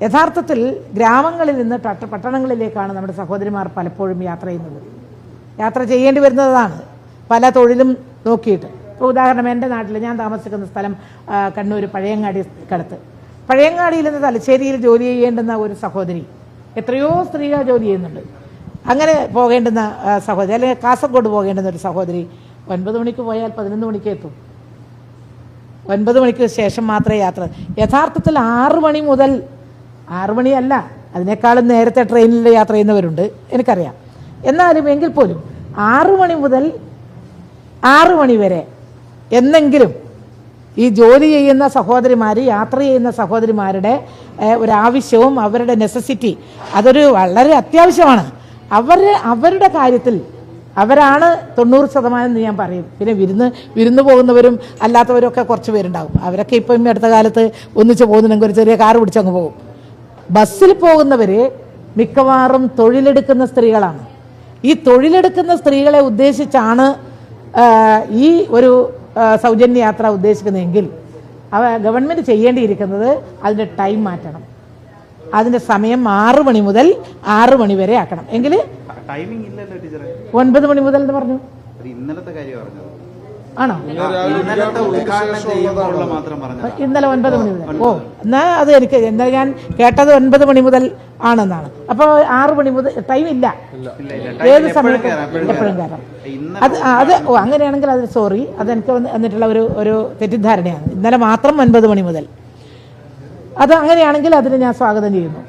യഥാർത്ഥത്തിൽ ഗ്രാമങ്ങളിൽ നിന്ന് പട്ടണങ്ങളിലേക്കാണ് നമ്മുടെ സഹോദരിമാർ പലപ്പോഴും യാത്ര ചെയ്യുന്നത്. യാത്ര ചെയ്യേണ്ടി വരുന്നതാണ് പല തൊഴിലും നോക്കിയിട്ട്. ഇപ്പോൾ ഉദാഹരണം, എൻ്റെ നാട്ടിൽ ഞാൻ താമസിക്കുന്ന സ്ഥലം കണ്ണൂർ പഴയങ്ങാടി കടത്ത്. പഴയങ്ങാടിയിൽ നിന്ന് തലശ്ശേരിയിൽ ജോലി ചെയ്യേണ്ടുന്ന ഒരു സഹോദരി, എത്രയോ സ്ത്രീകൾ ജോലി ചെയ്യുന്നുണ്ട്, അങ്ങനെ പോകേണ്ടുന്ന സഹോദരി, അല്ലെങ്കിൽ കാസർഗോഡ് പോകേണ്ടുന്ന ഒരു സഹോദരി 9 മണിക്ക് പോയാൽ 11 മണിക്ക് എത്തും. 9 മണിക്ക് ശേഷം മാത്രമേ യാത്ര. യഥാർത്ഥത്തിൽ 6 മണി മുതൽ, 6 മണിയല്ല അതിനേക്കാളും നേരത്തെ ട്രെയിനിൽ യാത്ര ചെയ്യുന്നവരുണ്ട്, എനിക്കറിയാം. എന്നാലും എങ്കിൽ പോലും 6 മണി മുതൽ 6 മണി വരെ എന്നെങ്കിലും ഈ ജോലി ചെയ്യുന്ന സഹോദരിമാർ, യാത്ര ചെയ്യുന്ന സഹോദരിമാരുടെ ഒരാവശ്യവും അവരുടെ നെസസിറ്റി അതൊരു വളരെ അത്യാവശ്യമാണ്. അവരുടെ കാര്യത്തിൽ അവരാണ് 90% എന്ന് ഞാൻ പറയും. പിന്നെ വിരുന്ന് പോകുന്നവരും അല്ലാത്തവരും ഒക്കെ കുറച്ച് പേരുണ്ടാവും. അവരൊക്കെ ഇപ്പം അടുത്ത കാലത്ത് ഒന്നിച്ച് പോകുന്നുണ്ടെങ്കിൽ ഒരു ചെറിയ കാറ് പിടിച്ചങ്ങ് പോകും. ബസ്സിൽ പോകുന്നവർ മിക്കവാറും തൊഴിലെടുക്കുന്ന സ്ത്രീകളാണ്. ഈ തൊഴിലെടുക്കുന്ന സ്ത്രീകളെ ഉദ്ദേശിച്ചാണ് ഈ ഒരു സൗജന്യ യാത്ര ഉദ്ദേശിക്കുന്നതെങ്കിൽ ഗവൺമെൻറ് ചെയ്യേണ്ടിയിരിക്കുന്നത് അതിൻ്റെ ടൈം മാറ്റണം. അതിൻ്റെ സമയം 6 മണി മുതൽ 6 മണി വരെ ആക്കണം. എങ്കിൽ 9 മണി മുതൽ എന്ന് പറഞ്ഞു. ആണോ? ഇന്നലെ 9 മണി മുതൽ. ഓ, എന്നാൽ അത് എനിക്ക് എന്താ ഞാൻ കേട്ടത് 9 മണി മുതൽ ആണെന്നാണ്. അപ്പോൾ 6 മണി മുതൽ ടൈം ഇല്ല, ഏത് സമയത്തും എപ്പോഴും കയറാം. അത് അങ്ങനെയാണെങ്കിൽ അത് സോറി, അതെനിക്ക് വന്നിട്ടുള്ള ഒരു തെറ്റിദ്ധാരണയാണ്. ഇന്നലെ മാത്രം 9 മണി മുതൽ. അത് അങ്ങനെയാണെങ്കിൽ അതിന് ഞാൻ സ്വാഗതം ചെയ്യുന്നു.